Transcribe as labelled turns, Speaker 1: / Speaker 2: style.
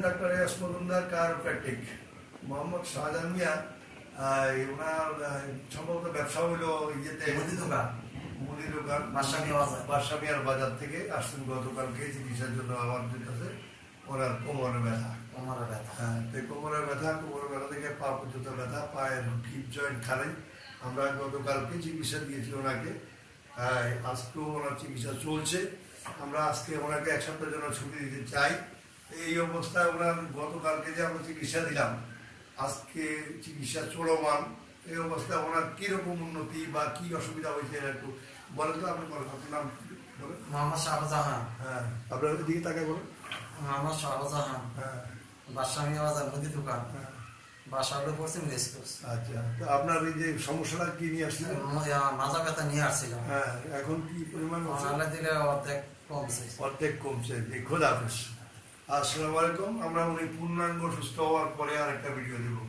Speaker 1: Doctor S Majumdar chiropractic. Mohammad Shahjahan Mia ওনার সম্ভবত ব্যবসা হইলো ইয়েতে মুদি দোকান বাদশামিয়ার বাজার থেকে আসছেন গতকালকে চিকিৎসার জন্য। আমার কাছে ওনার কোমরের ব্যথা, কোমরের ব্যথা থেকে পা পর্যন্ত ব্যথা, পায়ের হিপ জয়েন্ট খারাই। আমরা গতকালকে চিকিৎসা দিয়েছি ওনাকে, আজকেও ওনার চিকিৎসা চলছে। আমরা আজকে ওনাকে এক সপ্তাহের জন্য ছুটি দিতে চাই। এই অবস্থায় ওনার গতকালকে যে আমরা চিকিৎসা দিলাম, আজকে চিকিৎসা চলমান। এই অবস্থায় ওনার কিরকম উন্নতি বা কি অসুবিধা হয়েছে একটু বলেন তো। আপনি বলেন, আপনার নাম
Speaker 2: মোহাম্মদ শাহজাহান।
Speaker 1: হ্যাঁ, আপনার দিকে তাকে বলেন।
Speaker 2: মোহাম্মদ শাহজাহান,
Speaker 1: হ্যাঁ,
Speaker 2: বাদশামিয়া বাজার মুদি দোকান, বাসা হলো পশ্চিম স্কুল।
Speaker 1: আচ্ছা, তো আপনার এই যে সমস্যাটা কি নিয়ে আসছিলেন?
Speaker 2: মাজা ব্যথা নিয়ে আসছিলাম।
Speaker 1: হ্যাঁ, এখন কি পরিমাণ?
Speaker 2: দিলে অর্ধেক কমছে।
Speaker 1: অর্ধেক কমছে। খোদা হাফেজ। আসসালামু আলাইকুম। আমরা উনি পূর্ণাঙ্গ সুস্থ হওয়ার পরে আর একটা ভিডিও দেবো।